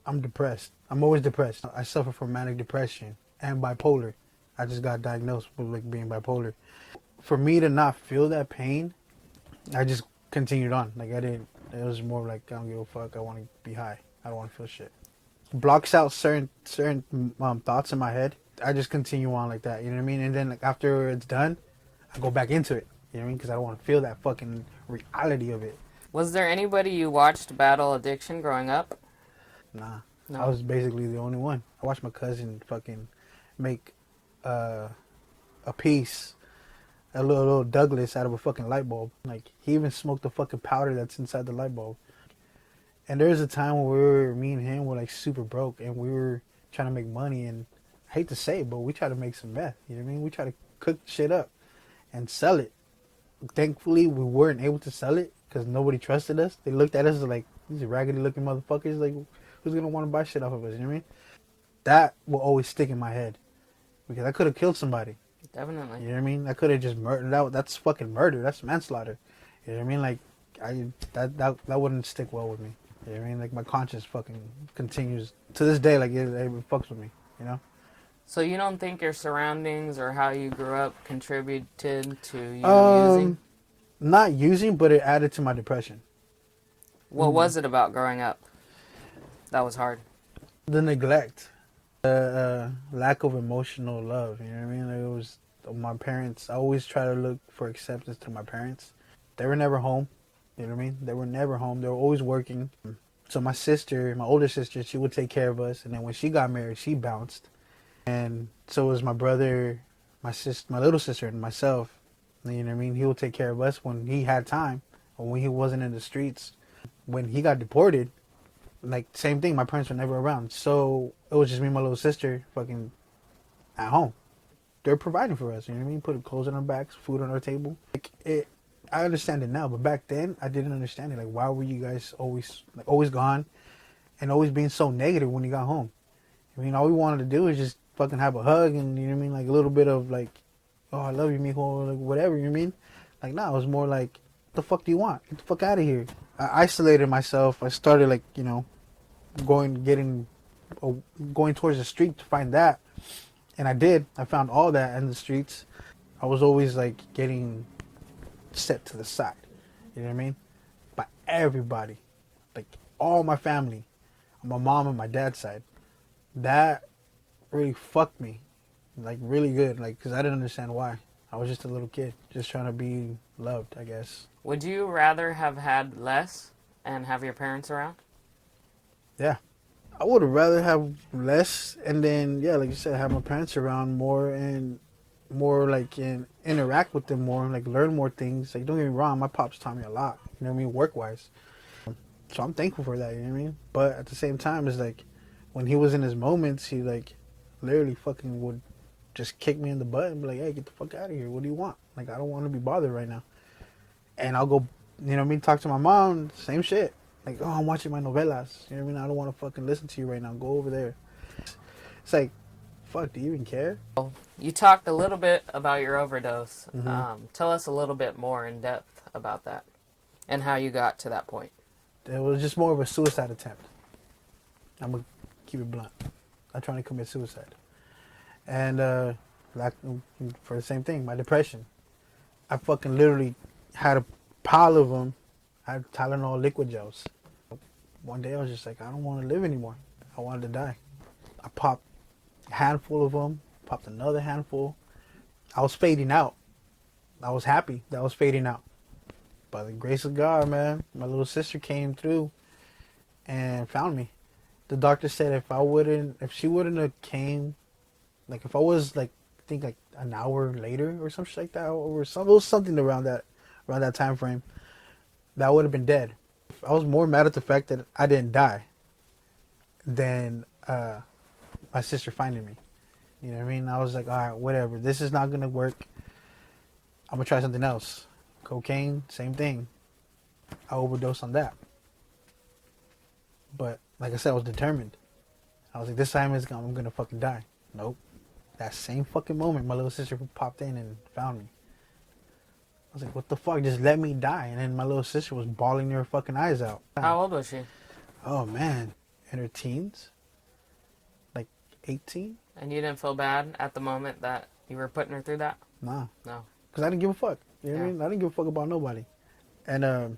I'm depressed. I'm always depressed. I suffer from manic depression and bipolar. I just got diagnosed with like being bipolar. For me to not feel that pain, I just continued on. Like I didn't. It was more like I don't give a fuck. I want to be high. I don't want to feel shit. Blocks out certain thoughts in my head. I just continue on like that. You know what I mean? And then like after it's done, I go back into it. You know what I mean? Because I don't want to feel that fucking reality of it. Was there anybody you watched battle addiction growing up? Nah, I No. was basically the only one. I watched my cousin fucking make uh, a piece, little Douglas out of a fucking light bulb. Like he even smoked the fucking powder that's inside the light bulb. And there was a time where me and him were like super broke, and we were trying to make money. And I hate to say it, but we tried to make some meth. You know what I mean? We tried to cook shit up and sell it. Thankfully, we weren't able to sell it because nobody trusted us. They looked at us like these raggedy looking motherfuckers. Like, who's gonna want to buy shit off of us? You know what I mean? That will always stick in my head because I could have killed somebody. Definitely. You know what I mean? I could have just murdered out. That's fucking murder. That's manslaughter. You know what I mean? Like, that wouldn't stick well with me. You know what I mean? Like my conscience fucking continues to this day. Like it fucks with me. You know? So you don't think your surroundings or how you grew up contributed to you using? Um, Not using, but it added to my depression. What was it about growing up that was hard? The neglect, the lack of emotional love. You know what I mean? Like it was my parents. I always try to look for acceptance to my parents. They were never home. You know what I mean? They were never home. They were always working. So my sister, my older sister, she would take care of us. And then when she got married, she bounced. And so was my brother, my little sister, and myself. You know what I mean? He would take care of us when he had time, or when he wasn't in the streets. When he got deported, like same thing. My parents were never around, so it was just me and my little sister, fucking at home. They're providing for us. You know what I mean? Putting clothes on our backs, food on our table. Like it, I understand it now, but back then I didn't understand it. Like, why were you guys always gone, and always being so negative when you got home? I mean, all we wanted to do was just fucking have a hug, and you know what I mean, like a little bit of like, oh, I love you, mijo, like whatever. You know what I mean? Like, nah, it was more like, what the fuck do you want? Get the fuck out of here. I isolated myself. I started like, going getting going towards the street to find that, and I did. I found all that in the streets. I was always like getting set to the side. You know what I mean? By everybody, like all my family, on my mom and my dad's side. That really fucked me, like really good, like because I didn't understand why. I was just a little kid, just trying to be loved, I guess. Would you rather have had less and have your parents around? Yeah, I would have rather have less, and then yeah, like you said, have my parents around more and more, like and interact with them more, like learn more things. Like don't get me wrong, my pops taught me a lot. You know what I mean, work wise. So I'm thankful for that. You know what I mean. But at the same time, it's like when he was in his moments, he like literally fucking would just kick me in the butt and be like, "Hey, get the fuck out of here. What do you want? Like I don't want to be bothered right now." And I'll go, you know what I mean, talk to my mom, same shit. Like, oh, I'm watching my novelas. You know what I mean? I don't want to fucking listen to you right now. Go over there. It's like, fuck, do you even care? You talked a little bit about your overdose. Mm-hmm. Tell us a little bit more in depth about that and how you got to that point. It was just more of a suicide attempt. I'm going to keep it blunt. I'm trying to commit suicide. And, like, for the same thing, my depression. I fucking literally had a pile of them. I had Tylenol liquid gels. One day I was just like, I don't want to live anymore. I wanted to die. I popped a handful of them, popped another handful. I was fading out. I was happy that I was fading out. By the grace of God, man, my little sister came through and found me. The doctor said if she wouldn't have came, like if I was like, I think like an hour later or something like that, or some, it was something around that time frame, that would have been dead. I was more mad at the fact that I didn't die than my sister finding me. You know what I mean? I was like, all right, whatever. This is not gonna work. I'm gonna try something else. Cocaine, same thing. I overdosed on that. But like I said, I was determined. I was like, this time I'm gonna fucking die. Nope. That same fucking moment, my little sister popped in and found me. I was like, what the fuck? Just let me die. And then my little sister was bawling her fucking eyes out. How old was she? Oh man, in her teens, like 18. And you didn't feel bad at the moment that you were putting her through that? Nah, No. because I didn't give a fuck. You know what I Yeah. mean? I didn't give a fuck about nobody. And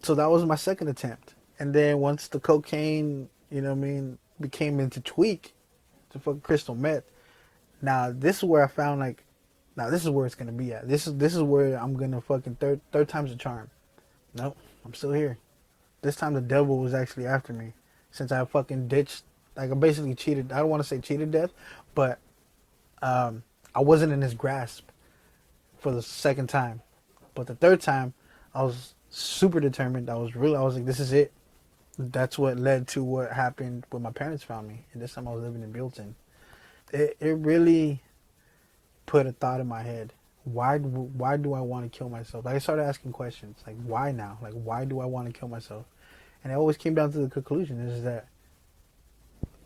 so that was my second attempt. And then once the cocaine, you know what I mean, became into tweak to fucking crystal meth. Now this is where I found like, now this is where it's gonna be at. This is where I'm gonna fucking third time's a charm. Nope, I'm still here. This time the devil was actually after me, since I fucking ditched. Like I basically cheated. I don't want to say cheated death, but I wasn't in his grasp for the second time. But the third time, I was super determined. I was like, this is it. That's what led to what happened when my parents found me. And this time I was living in Buellton. It really put a thought in my head. Why do I want to kill myself? Like I started asking questions. Like why now? Like why do I want to kill myself? And it always came down to the conclusion is that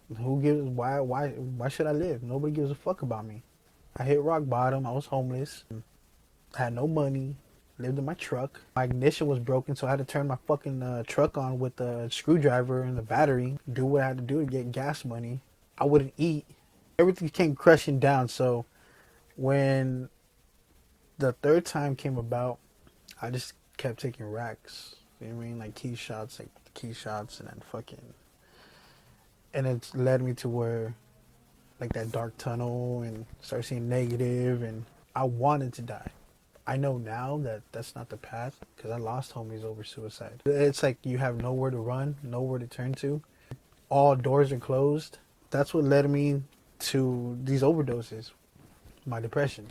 why should I live? Nobody gives a fuck about me. I hit rock bottom. I was homeless. I had no money. Lived in my truck. My ignition was broken, so I had to turn my fucking truck on with the screwdriver and the battery. Do what I had to do to get gas money. I wouldn't eat. Everything came crushing down. So when the third time came about, I just kept taking racks. You know what I mean? Like key shots, and then fucking. And it led me to where, like that dark tunnel, and start seeing negative, and I wanted to die. I know now that that's not the path because I lost homies over suicide. It's like you have nowhere to run, nowhere to turn to. All doors are closed. That's what led me to these overdoses, my depression.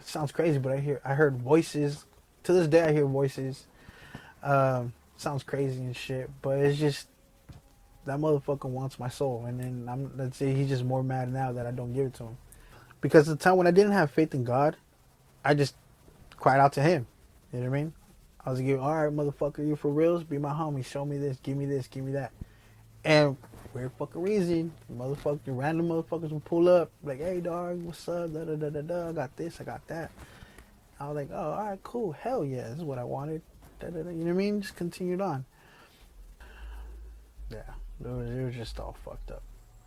It sounds crazy, but I heard voices. To this day, I hear voices. Sounds crazy and shit, but it's just that motherfucker wants my soul, and then let's say he's just more mad now that I don't give it to him. Because the time when I didn't have faith in God, I just cried out to him. You know what I mean? I was like, all right, motherfucker, you for reals? Be my homie. Show me this. Give me this. Give me that. And weird fucking reason, random motherfuckers would pull up. Like, hey, dog, what's up? Da, da, da, da, da. I got this. I got that. I was like, oh, all right, cool. Hell yeah. This is what I wanted. Da, da, da. You know what I mean? Just continued on. Yeah. It was just all fucked up.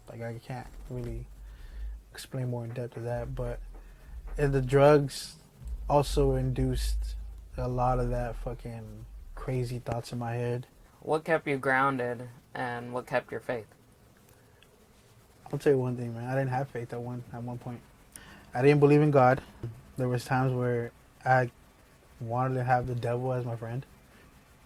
Like, I can't really explain more in depth of that. But and the drugs also induced a lot of that fucking crazy thoughts in my head. What kept you grounded and what kept your faith? I'll tell you one thing, man. I didn't have faith at one point. I didn't believe in God. There was times where I wanted to have the devil as my friend.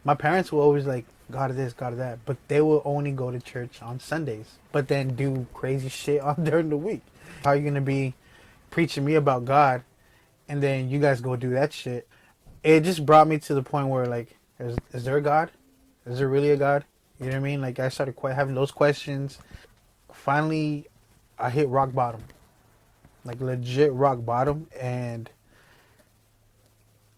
My parents were always like, God of this, God of that, but they will only go to church on Sundays, but then do crazy shit on during the week. How are you gonna be preaching me about God, and then you guys go do that shit? It just brought me to the point where like, is there a God? Is there really a God? You know what I mean? Like I started having those questions. Finally, I hit rock bottom, like legit rock bottom, and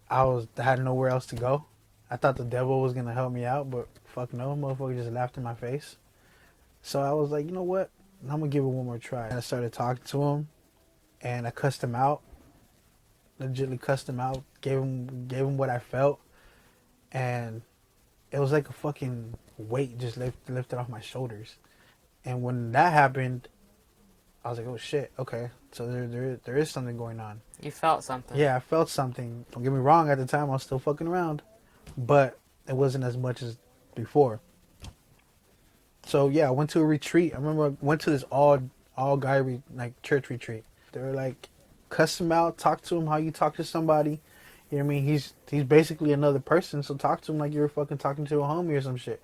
I had nowhere else to go. I thought the devil was gonna help me out, but fuck no, motherfucker just laughed in my face. So I was like, you know what? I'm gonna give it one more try. And I started talking to him, and I cussed him out. Legitly cussed him out. Gave him what I felt, and it was like a fucking weight just lifted off my shoulders. And when that happened, I was like, oh shit, okay. So there is something going on. You felt something. Yeah, I felt something. Don't get me wrong, at the time I was still fucking around, but it wasn't as much as before. So yeah, I went to a retreat. I remember I went to this all guy like church retreat. They were like, cuss him out, talk to him how you talk to somebody. You know what I mean? He's basically another person, so talk to him like you were fucking talking to a homie or some shit.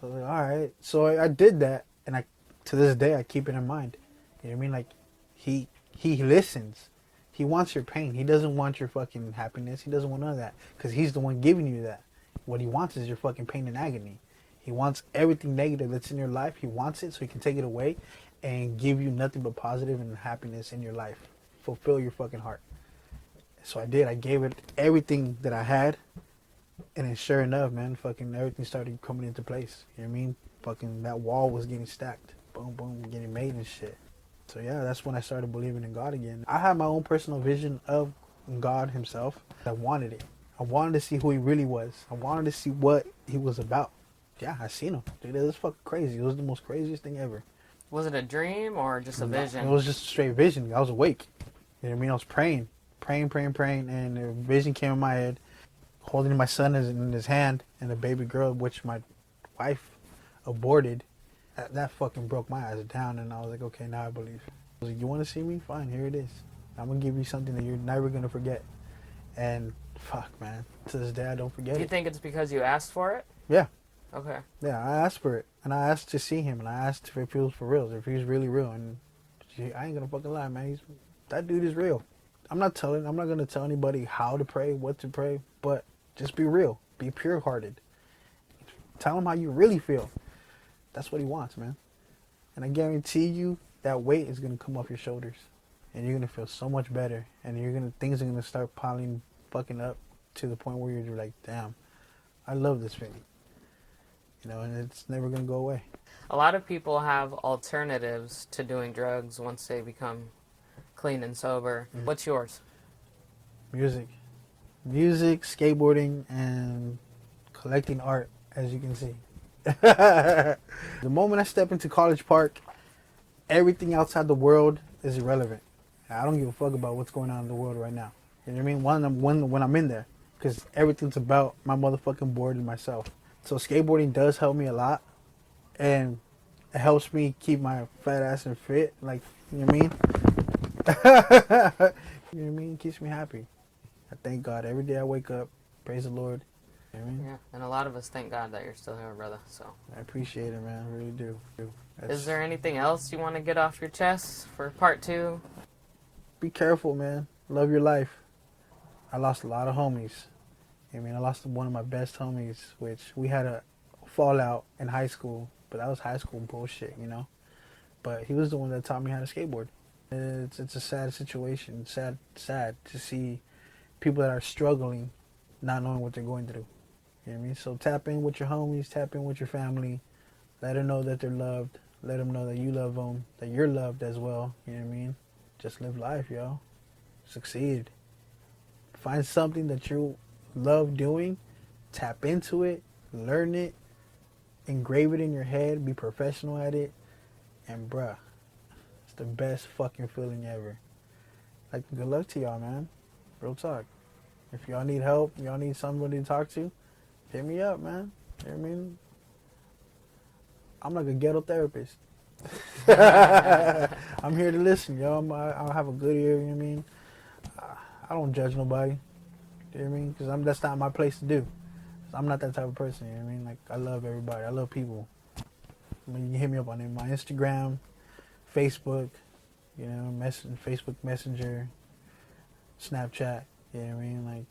I was like, all right. So I did that, and to this day I keep it in mind. You know what I mean? Like he listens. He wants your pain. He doesn't want your fucking happiness. He doesn't want none of that because he's the one giving you that. What he wants is your fucking pain and agony. He wants everything negative that's in your life. He wants it so he can take it away and give you nothing but positive and happiness in your life. Fulfill your fucking heart. So I did. I gave it everything that I had. And then sure enough, man, fucking everything started coming into place. You know what I mean? Fucking that wall was getting stacked. Boom, boom, getting made and shit. So yeah, that's when I started believing in God again. I had my own personal vision of God himself. I wanted it. I wanted to see who he really was. I wanted to see what he was about. Yeah, I seen him. Dude, it was fucking crazy. It was the most craziest thing ever. Was it a dream or just a It vision? was just a straight vision. I was awake. You know what I mean? I was praying, and a vision came in my head, holding my son in his hand, and a baby girl, which my wife aborted. That fucking broke my eyes down, and I was like, okay, now I believe. I was like, you want to see me? Fine, here it is. I'm gonna give you something that you're never gonna forget. And fuck, man, to this day I don't forget Do you it. think it's because you asked for it? Yeah, Okay. yeah, I asked for it, and I asked to see him, and I asked if he was for real, if he was really real. And I ain't gonna fucking lie, man. That dude is real. I'm not gonna tell anybody how to pray, what to pray, but just be real, be pure-hearted. Tell him how you really feel. That's what he wants, man. And I guarantee you that weight is gonna come off your shoulders, and you're gonna feel so much better, and things are gonna start piling fucking up to the point where you're like, damn, I love this feeling. You know, and it's never gonna go away. A lot of people have alternatives to doing drugs once they become clean and sober. Mm-hmm. What's yours? Music, skateboarding, and collecting art, as you can see. The moment I step into College Park, everything outside the world is irrelevant. I don't give a fuck about what's going on in the world right now. You know what I mean? When I'm in there, because everything's about my motherfucking board and myself. So skateboarding does help me a lot, and it helps me keep my fat ass and fit. Like, you know what I mean? You know what I mean? It keeps me happy. I thank God every day I wake up. Praise the Lord. You know what I mean? Yeah, and a lot of us thank God that you're still here, brother. So, I appreciate it, man. I really do. is there anything else you want to get off your chest for part 2? Be careful, man. Love your life. I lost a lot of homies. I mean, I lost one of my best homies, which we had a fallout in high school, but that was high school bullshit, you know? But he was the one that taught me how to skateboard. It's a sad situation. Sad to see people that are struggling not knowing what they're going through. You know what I mean? So tap in with your homies, tap in with your family. Let them know that they're loved. Let them know that you love them, that you're loved as well. You know what I mean? Just live life, yo. Succeed. Find something that you love doing. Tap into it. Learn it. Engrave it in your head. Be professional at it. And bruh, it's the best fucking feeling ever. Like, good luck to y'all, man. Real talk. If y'all need help, y'all need somebody to talk to, hit me up, man. You know what I mean? I'm like a ghetto therapist. I'm here to listen, yo. I'll have a good ear, you know what I mean? I don't judge nobody. You know what I mean? Because that's not my place to do. I'm not that type of person, you know what I mean? Like, I love everybody. I love people. I mean, you can hit me up on my Instagram, Facebook, you know, Facebook Messenger, Snapchat. You know what I mean? Like,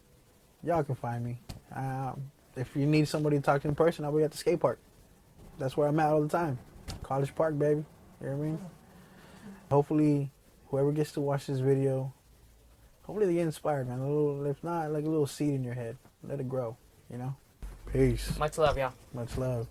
y'all can find me. If you need somebody to talk to in person, I'll be at the skate park. That's where I'm at all the time. College Park, baby. You know what I mean? Hopefully, whoever gets to watch this video, hopefully they get inspired, man. If not, like a little seed in your head. Let it grow, you know? Peace. Much love, y'all. Much love.